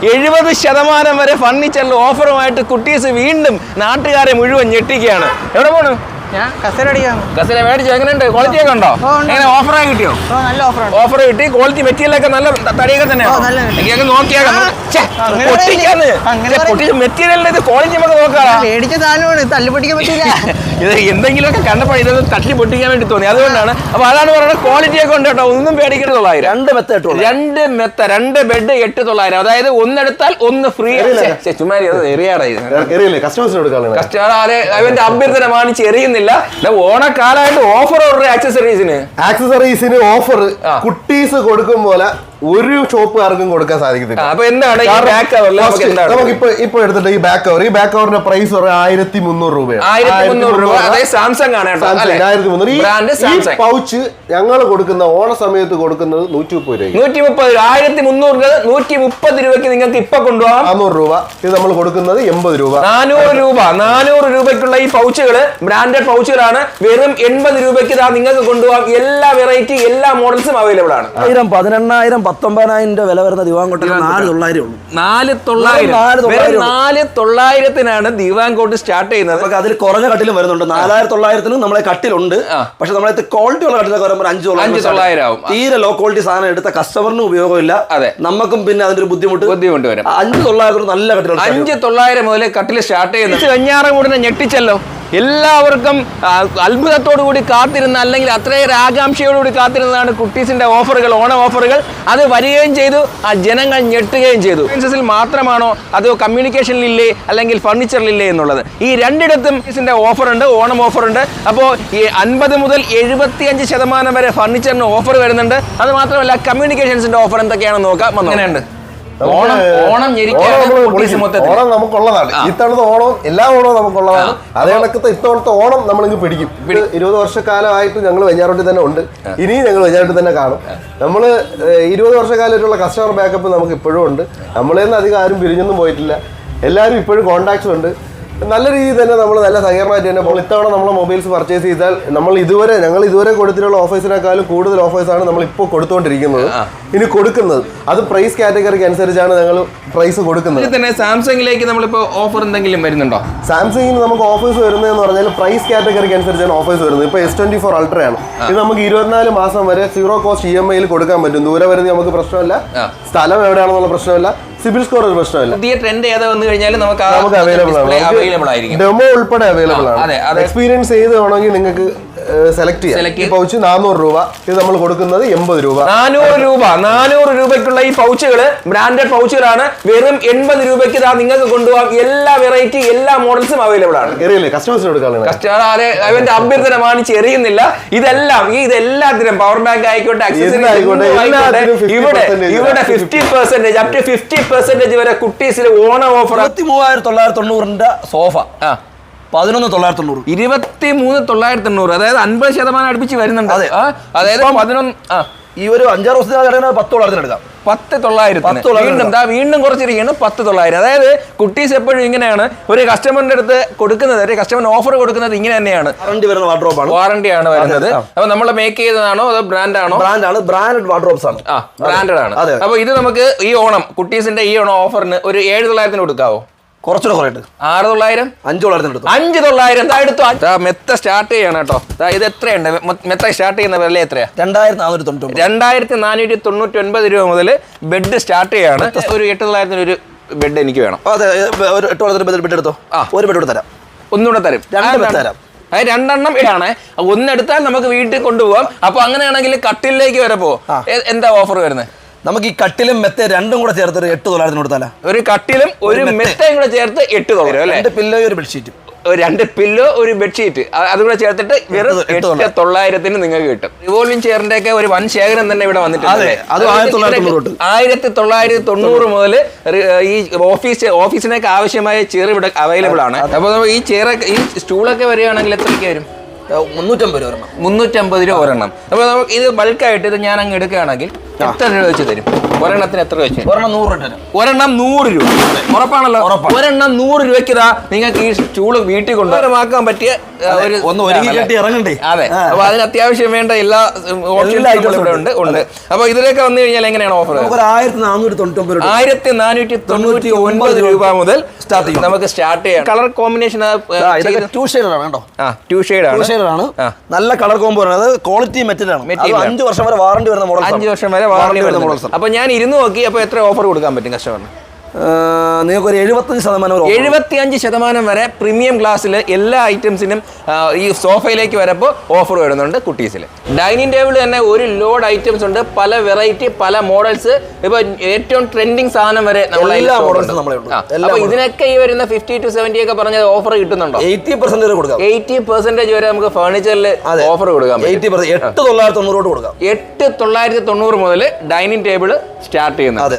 70% വരെ ഫർണിച്ചറിൽ ഓഫറുമായിട്ട് കുട്ടീസ് വീണ്ടും നാട്ടുകാരെ മുഴുവൻ ഞെട്ടിക്കുകയാണ്. എവിടെ പോണു? ഞാൻ കസേര മേടിച്ചു. എങ്ങനെയുണ്ട്? ക്വാളിറ്റി ഒക്കെ ഉണ്ടോ? എങ്ങനെ ഓഫറായി കിട്ടിയോ? ഓഫർ കിട്ടി. ക്വാളിറ്റി മെറ്റീരിയൽ ഒക്കെ നല്ല തടിയൊക്കെ തന്നെയാണ്. നോക്കിയാൽ മെറ്റീരിയലിന്റെ ക്വാളിറ്റി നമുക്ക് നോക്കാം. മേടിച്ച സാധനമാണ്, തല്ലുപൊട്ടിക്കാൻ പറ്റില്ല. ഇത് എന്തെങ്കിലുമൊക്കെ കണ്ടപ്പോൾ ഇതൊന്ന് തട്ടി പൊട്ടിക്കാൻ വേണ്ടി തോന്നി, അതുകൊണ്ടാണ്. അപ്പൊ അതാണ് പറയുന്നത്, ക്വാളിറ്റി ഒക്കെ ഉണ്ട് കേട്ടോ, ഒന്നും പേടിക്കരുത്. 2 ബെഡ് 8,900. അതായത് ഒന്നെടുത്താൽ ഒന്ന് ഫ്രീ. ചുമ്മാരി അവന്റെ അഭ്യർത്ഥന മാനിച്ച് എറിയുന്നില്ല. ഓണക്കാലമായിട്ട് ഓഫർ ആക്സസറീസിന് ഓഫർ കുട്ടീസ് കൊടുക്കും പോലെ ഒരു ഷോപ്പുകാർക്കും കൊടുക്കാൻ സാധിക്കത്തില്ല. അപ്പൊ എന്താണ് ഇപ്പൊ എടുത്തിട്ട് ഈ ബാക്ക് കവറിന്റെ പ്രൈസ് 1,300 രൂപയാണ്. 1,300 രൂപ. സാംസങ് ആണ്. 1,300. പൗച്ച് ഞങ്ങൾ കൊടുക്കുന്ന ഓണ സമയത്ത് കൊടുക്കുന്നത് 130 രൂപ. 1,300 130 രൂപയ്ക്ക് നിങ്ങൾക്ക് ഇപ്പൊ കൊണ്ടുപോകാം. 400 രൂപ. ഇത് നമ്മൾ കൊടുക്കുന്നത് 80 രൂപ. 400 രൂപയ്ക്കുള്ള ഈ പൗച്ചുകള് ബ്രാൻഡഡ് പൗച്ചുകളാണ്. വെറും 80 രൂപയ്ക്ക് നിങ്ങൾക്ക് കൊണ്ടുപോകാം. എല്ലാ വെറൈറ്റി എല്ലാ മോഡൽസും അവൈലബിൾ ആണ്. 18,000 19,000 രൂപ വില വരുന്ന ദിവാങ്കോട്ട് 4,900 ഉള്ളൂ. 4,900 ദിവാങ്കോട്ട് സ്റ്റാർട്ട് ചെയ്യുന്നത്. അതിൽ കുറഞ്ഞ കട്ടിലും വരുന്നുണ്ട്. 4,900 നമ്മളെ കട്ടിലുണ്ട്. പക്ഷെ നമ്മളെ ക്വാളിറ്റി ഉള്ള കട്ടിലൊക്കെ വരുമ്പോൾ 5,900 ആവും. തീരെ ലോ ക്വാളിറ്റി സാധനം എടുത്ത കസ്റ്റമറിന് ഉപയോഗമില്ല. അതെ, നമുക്കും പിന്നെ അതിന്റെ ഒരു ബുദ്ധിമുട്ട് വരും. 5,900 നല്ല കട്ടിലുണ്ട്. 5,900 മുതൽ കട്ടിൽ സ്റ്റാർട്ട് ചെയ്യുന്നത്. വെഞ്ഞാറമൂടിനെ ഞെട്ടിച്ചല്ലോ. എല്ലാവർക്കും അത്ഭുതത്തോടു കൂടി കാത്തിരുന്ന, അല്ലെങ്കിൽ അത്രയേറെ ആകാംക്ഷയോടുകൂടി കാത്തിരുന്നതാണ് കുട്ടീസിന്റെ ഓഫറുകൾ, ഓണ ഓഫറുകൾ. അത് വരികയും ചെയ്തു, ആ ജനങ്ങൾ ഞെട്ടുകയും ചെയ്തു. ഫിനാൻസസിൽ മാത്രമാണോ അതോ കമ്മ്യൂണിക്കേഷനിലില്ലേ അല്ലെങ്കിൽ ഫർണിച്ചറിലില്ലേ എന്നുള്ളത്, ഈ രണ്ടിടത്തും കുട്ടീസിന്റെ ഓഫറുണ്ട്, ഓണം ഓഫറുണ്ട്. അപ്പോൾ ഈ 50 മുതൽ 75% വരെ ഫർണിച്ചറിന് ഓഫർ വരുന്നുണ്ട്. അത് മാത്രമല്ല കമ്മ്യൂണിക്കേഷൻസിന്റെ ഓഫർ എന്തൊക്കെയാണെന്ന് നോക്കാം. അങ്ങനെയുണ്ട്. ഓണം നമുക്കുള്ളതാണ്. ഇത്തവണത്തെ ഓണം എല്ലാ ഓണവും നമുക്കുള്ളതാണ്. അതേ കണക്കത്തെ ഇത്തവണത്തെ ഓണം നമ്മളിങ്ങ് പിടിക്കും. 20 വർഷക്കാലമായിട്ട് ഞങ്ങൾ വെഞ്ഞാറോട്ടിൽ തന്നെ ഉണ്ട്. ഇനിയും ഞങ്ങൾ വെഞ്ഞാറോട്ടിൽ തന്നെ കാണും. നമ്മൾ 20 വർഷക്കാലമായിട്ടുള്ള കസ്റ്റമർ ബാക്കപ്പ് നമുക്ക് ഇപ്പോഴും ഉണ്ട്. നമ്മളെ നിന്ന് അധികം ആരും പിരിഞ്ഞൊന്നും പോയിട്ടില്ല. എല്ലാവരും ഇപ്പോഴും കോൺടാക്ട്സ് ഉണ്ട്. നല്ല രീതിയിൽ തന്നെ നമ്മൾ നല്ല സഹകരണമായിട്ട് തന്നെ. അപ്പോൾ ഇത്തവണ നമ്മൾ മൊബൈൽസ് പർച്ചേസ് ചെയ്താൽ ഞങ്ങൾ ഇതുവരെ കൊടുത്തിട്ടുള്ള ഓഫേഴ്സിനേക്കാളും കൂടുതൽ ഓഫേഴ്സാണ് നമ്മൾ ഇപ്പോൾ കൊടുത്തുകൊണ്ടിരിക്കുന്നത്. ഇനി കൊടുക്കുന്നത് അത് പ്രൈസ് കാറ്റഗറിക്ക് അനുസരിച്ചാണ് ഞങ്ങൾ പ്രൈസ് കൊടുക്കുന്നത്. സാംസങ്ങിലേക്ക് നമ്മളിപ്പോൾ ഓഫർ എന്തെങ്കിലും വരുന്നുണ്ടോ? സാംസങ്ങിന് നമുക്ക് ഓഫേഴ്സ് വരുന്നതെന്ന് പറഞ്ഞാൽ പ്രൈസ് കാറ്റഗറിക്ക് അനുസരിച്ചാണ് ഓഫേഴ്സ് വരുന്നത്. ഇപ്പോൾ S24 Ultra ആണ്. ഇത് നമുക്ക് 24 മാസം വരെ 0 കോസ്റ്റ് EMI കൊടുക്കാൻ പറ്റും. ദൂരപരിധി നമുക്ക് പ്രശ്നമല്ല, സ്ഥലം എവിടെയാണെന്നുള്ള പ്രശ്നമല്ല, സിബിൽ സ്കോർ ഒരു പ്രശ്നമല്ല. പുതിയ ട്രെൻഡ് ഏതാ വന്നു കഴിഞ്ഞാലും നമുക്ക് അവൈലബിൾ ആണ്. ഡെമോ ഉൾപ്പെടെ അവൈലബിൾ ആണ്. എക്സ്പീരിയൻസ് ചെയ്ത് വേണമെങ്കിൽ നിങ്ങൾക്ക് സെലക്ട് ചെയ്യാം. പൗച്ച് 400 രൂപ. ഇത് നമ്മൾ കൊടുക്കുന്നത് 80 രൂപ. 400 രൂപയ്ക്കുള്ള ഈ പൗച്ചുകള് ബ്രാൻഡഡ് പൗച്ചുകളാണ്. വെറും 80 രൂപയ്ക്ക് നിങ്ങൾക്ക് കൊണ്ടുപോകാം. എല്ലാ വെറൈറ്റി എല്ലാ മോഡൽസും അവൈലബിൾ ആണ്. അവന്റെ അഭ്യർത്ഥന മാനിച്ച് എറിയുന്നില്ല. ഇതെല്ലാത്തിനും പവർ ബാങ്ക് ആയിക്കോട്ടെ, ഇവിടെ 50% അപ് ടു 50% വരെ കുട്ടീസിന് ഓണ ഓഫർ. 23,990 സോഫ 11,990. 23,990. അതായത് 50% അടുപ്പിച്ച് വരുന്നുണ്ട്. അതായത് 11 ഈ ഒരു 5-6 ദിവസത്തിന് 10,000 എടുക്കാം. 10,900 വീണ്ടും കുറച്ചിരിക്കുകയാണ്. 10,900. അതായത് കുട്ടീസ് എപ്പോഴും ഇങ്ങനെയാണ്. ഒരു കസ്റ്റമറിന്റെ അടുത്ത് കൊടുക്കുന്നത്, ഒരു കസ്റ്റമറിന് ഓഫർ കൊടുക്കുന്നത് ഇങ്ങനെ തന്നെയാണ്. വാറണ്ടിയാണ് വരുന്നത്. അപ്പൊ നമ്മൾ മേക്ക് ചെയ്തതാണോ അതോ ബ്രാൻഡാണോ? ബ്രാൻഡഡ് വാർഡ്രോബ്സ് ആണ്. ബ്രാൻഡഡ് ആണ്. അപ്പൊ ഇത് നമുക്ക് ഈ ഓണം കുട്ടീസിന്റെ ഈ ഓണം ഓഫറിന് ഒരു 7,900 കൊടുക്കാവോ? കുറച്ചുകൂടെ കുറയിട്ട് 6,900 5,900 എടുത്തു. മെത്ത സ്റ്റാർട്ട് ചെയ്യണം കേട്ടോ. ഇത് എത്രയുണ്ട് മെത്ത സ്റ്റാർട്ട് ചെയ്യുന്ന വില? എത്രയാ? 2,499 രൂപ മുതൽ ബെഡ് സ്റ്റാർട്ട് ചെയ്യാണ്. ഒരു 8,900 ഒരു ബെഡ് എനിക്ക് വേണം. അതെ, ഒരു 8,900 ബെഡ് എടുത്തോ. ഒരു ബെഡ് കൂടെ തരാം. ഒന്നുകൂടെ തരും. 2 ബെഡ് തരാം. അത് 2 എണ്ണം ആണ്. ഒന്നെടുത്താൽ നമുക്ക് വീട്ടിൽ കൊണ്ടുപോകാം. അപ്പൊ അങ്ങനെയാണെങ്കിൽ കട്ടിലേക്ക് വരെ പോവും. എന്താ ഓഫർ വരുന്നത്? നമുക്ക് ഈ കട്ടിലും മെത്ത രണ്ടും കൂടെ ചേർത്ത് 8,900 കൊടുത്താല. ഒരു കട്ടിലും ഒരു മെത്തയും കൂടെ ചേർത്ത് 8,900 അല്ലേ? 2 പില്ലോ ഒരു ബെഡ്ഷീറ്റ്. 2 പില്ലോ ഒരു ബെഡ്ഷീറ്റ് അതുകൂടെ ചേർത്തിട്ട് വെറും 8,900 നിങ്ങൾക്ക് കിട്ടും. റിവോൾവിംഗ് ചെയറിന്റെ ഒക്കെ ഒരു വൻ ശേഖരം തന്നെ ഇവിടെ വന്നിട്ടുണ്ട്. 1990 മുതൽ ഈ ഓഫീസിനൊക്കെ ആവശ്യമായ ചെയർ ഇവിടെ അവൈലബിൾ ആണ്. അപ്പൊ ഈ ചെയറൊക്കെ ഈ സ്റ്റൂളൊക്കെ വരികയാണെങ്കിൽ എത്രയ്ക്ക് വരും? 350 രൂപ. 350 രൂപ ഒരെണ്ണം. അപ്പോൾ നമുക്ക് ഇത് ബൾക്കായിട്ട് ഇത് ഞാൻ അങ്ങ് എടുക്കുകയാണെങ്കിൽ എത്ര രൂപ വെച്ച് തരും? ഒരെണ്ണത്തിന് എത്ര വെച്ച്? ഒരെണ്ണം 100 രൂപ തരും. ഒരെണ്ണം 100 രൂപ. ഉറപ്പാണല്ലോ? ഒരെണ്ണം 100 രൂപയ്ക്ക് നിങ്ങൾക്ക് ഈ ചൂള് വീട്ടിൽ കൊണ്ടുവരാൻ പറ്റിയ ഒന്ന് ഒരുങ്ങി കെട്ടി ഇറങ്ങണ്ടേ? അതെ. അപ്പൊ അതിന് അത്യാവശ്യം വേണ്ട എല്ലാ ഓപ്ഷൻസും ഉണ്ട്. അപ്പൊ ഇതിലേക്ക് വന്നു കഴിഞ്ഞാൽ എങ്ങനെയാണ് ഓഫർ? 1499 രൂപ മുതൽ നമുക്ക് സ്റ്റാർട്ട് ചെയ്യാം. കളർ കോമ്പിനേഷൻ 2 ഷെയ്ഡാണ് കേട്ടോ. 2 ഷെയ്ഡാണ്. നല്ല കളർ കോമ്പോ ആണ്. അത് ക്വാളിറ്റി മെറ്റലാണ്. 5 വർഷം വരെ വാറണ്ടി വരുന്ന മോഡൽ. 5 വർഷം വരെ വാറണ്ടി വരുന്ന മോഡൽസ്. അപ്പൊ ഞാൻ ഇരുന്ന് നോക്കി. അപ്പൊ എത്ര ഓഫർ കൊടുക്കാൻ പറ്റും കസ്റ്റമറിന്? നിങ്ങൾക്ക് ഒരു 75% വരെ പ്രീമിയം ക്ലാസ്സിൽ എല്ലാ ഐറ്റംസിനും ഈ സോഫയിലേക്ക് വരുമ്പോൾ ഓഫർ വരുന്നുണ്ട് കുട്ടീസിൽ. ഡൈനിങ് ടേബിൾ തന്നെ ഒരു ലോഡ് ഐറ്റംസ് ഉണ്ട്. പല വെറൈറ്റി, പല മോഡൽസ്. ഇപ്പൊ ഏറ്റവും ട്രെൻഡിങ് സാധനം വരെ എല്ലാ മോഡൽസും നമ്മളുണ്ട്. അപ്പൊ ഇതിനൊക്കെ ഈ വരുന്ന 50 to 70 ഒക്കെ പറഞ്ഞ ഓഫർ കിട്ടുന്നുണ്ടോ? 80% കൊടുക്കാം. 80% വരെ നമുക്ക് ഫർണിച്ചറിൽ ഓഫർ കൊടുക്കാം. 8,990 കൊടുക്കാം. 8,990 മുതൽ ഡൈനിങ് ടേബിൾ സ്റ്റാർട്ട് ചെയ്യുന്നത്.